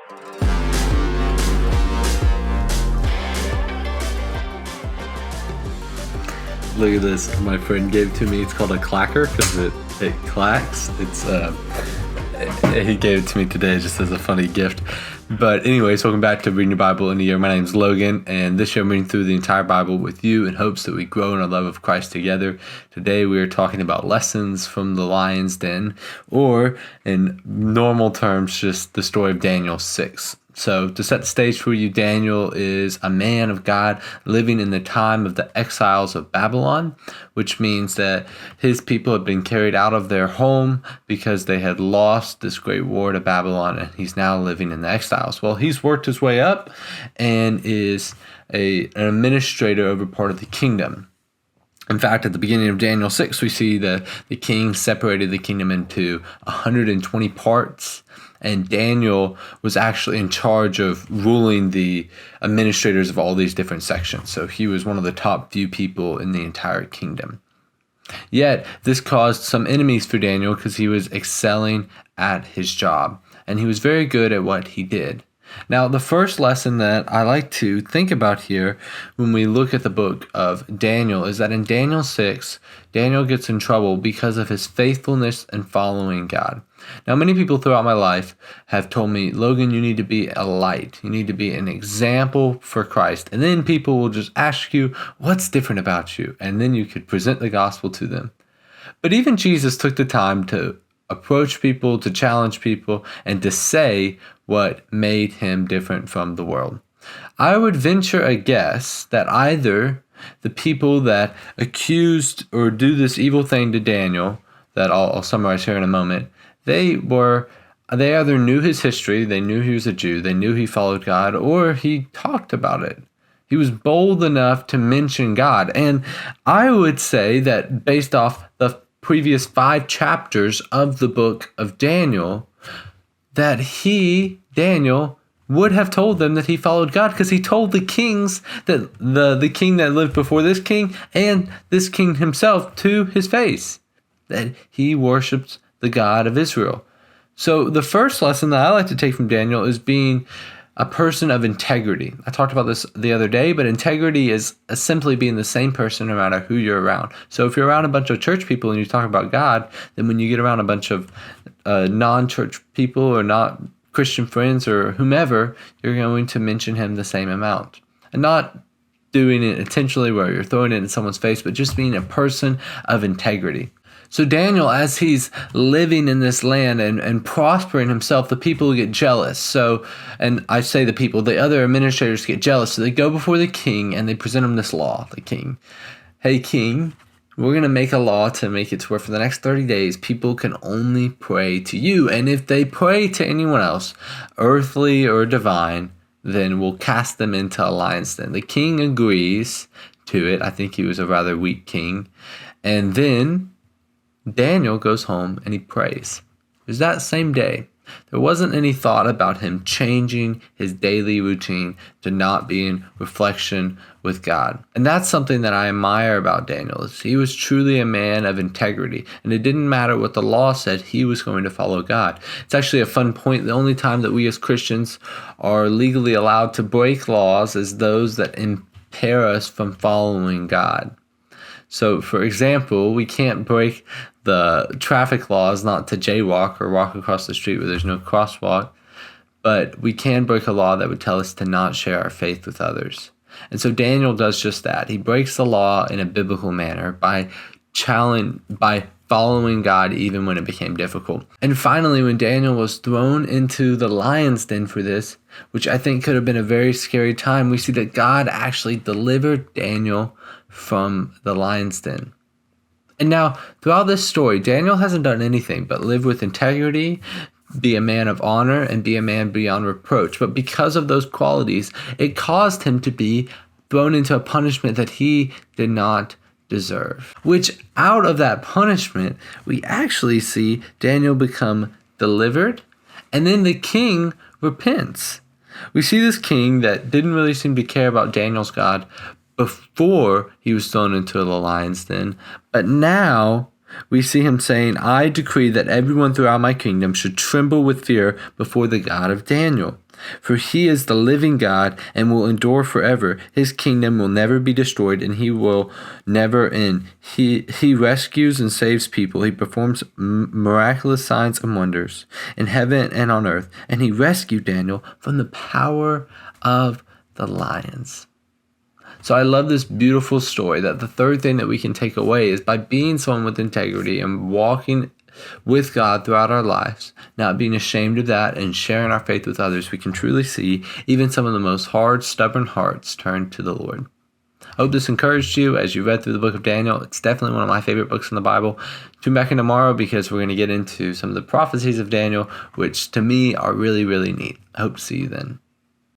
Look at this. My friend gave to me. It's called a clacker because it clacks. He gave it to me today just as a funny gift. But anyways, welcome back to Reading Your Bible in a Year. My name's Logan, and this year I'm reading through the entire Bible with you in hopes that we grow in our love of Christ together. Today we are talking about lessons from the lion's den, or in normal terms, just the story of Daniel 6. So to set the stage for you, Daniel is a man of God living in the time of the exiles of Babylon, which means that his people had been carried out of their home because they had lost this great war to Babylon, and he's now living in the exiles. Well, he's worked his way up and is an administrator over part of the kingdom. In fact, at the beginning of Daniel 6, we see that the king separated the kingdom into 120 parts, and Daniel was actually in charge of ruling the administrators of all these different sections. So he was one of the top few people in the entire kingdom. Yet, this caused some enemies for Daniel because he was excelling at his job, and he was very good at what he did. Now, the first lesson that I like to think about here when we look at the book of Daniel is that in Daniel 6, Daniel gets in trouble because of his faithfulness and following God. Now, many people throughout my life have told me, Logan, you need to be a light. You need to be an example for Christ. And then people will just ask you, what's different about you? And then you could present the gospel to them. But even Jesus took the time to approach people, to challenge people, and to say what made him different from the world. I would venture a guess that either the people that accused or do this evil thing to Daniel, that I'll summarize here in a moment, they either knew his history, they knew he was a Jew, they knew he followed God, or he talked about it. He was bold enough to mention God. And I would say that based off the previous 5 chapters of the book of Daniel, that Daniel, would have told them that he followed God, because he told the kings, that the king that lived before this king and this king himself to his face, that he worshipped the God of Israel. So the first lesson that I like to take from Daniel is being a person of integrity. I talked about this the other day, but integrity is simply being the same person no matter who you're around. So if you're around a bunch of church people and you talk about God, then when you get around a bunch of non-church people or not Christian friends or whomever, you're going to mention him the same amount. And not doing it intentionally where you're throwing it in someone's face, but just being a person of integrity. So Daniel, as he's living in this land and prospering himself, the people get jealous. So, and I say the people, the other administrators get jealous. So they go before the king and they present him this law. The king, hey king, we're going to make a law to make it to where for the next 30 days, people can only pray to you. And if they pray to anyone else, earthly or divine, then we'll cast them into a lion's den. The king agrees to it. I think he was a rather weak king. And then Daniel goes home and he prays. It was that same day. There wasn't any thought about him changing his daily routine to not be in reflection with God. And that's something that I admire about Daniel. Is he was truly a man of integrity. And it didn't matter what the law said, he was going to follow God. It's actually a fun point. The only time that we as Christians are legally allowed to break laws is those that impair us from following God. So, for example, we can't break the traffic laws not to jaywalk or walk across the street where there's no crosswalk, but we can break a law that would tell us to not share our faith with others. And so Daniel does just that. He breaks the law in a biblical manner by following God even when it became difficult. And finally, when Daniel was thrown into the lion's den for this, which I think could have been a very scary time, we see that God actually delivered Daniel from the lion's den. And now, throughout this story, Daniel hasn't done anything but live with integrity, be a man of honor, and be a man beyond reproach. But because of those qualities, it caused him to be thrown into a punishment that he did not deserve. Which, out of that punishment, we actually see Daniel become delivered, and then the king repents. We see this king that didn't really seem to care about Daniel's God before he was thrown into the lion's den, but now we see him saying, I decree that everyone throughout my kingdom should tremble with fear before the God of Daniel. For he is the living God and will endure forever. His kingdom will never be destroyed, and he will never end. He rescues and saves people. He performs miraculous signs and wonders in heaven and on earth. And he rescued Daniel from the power of the lions. So I love this beautiful story that the third thing that we can take away is by being someone with integrity and walking with God throughout our lives, not being ashamed of that and sharing our faith with others, we can truly see even some of the most hard, stubborn hearts turn to the Lord. I hope this encouraged you as you read through the book of Daniel. It's definitely one of my favorite books in the Bible. Tune back in tomorrow because we're going to get into some of the prophecies of Daniel, which to me are really, really neat. I hope to see you then.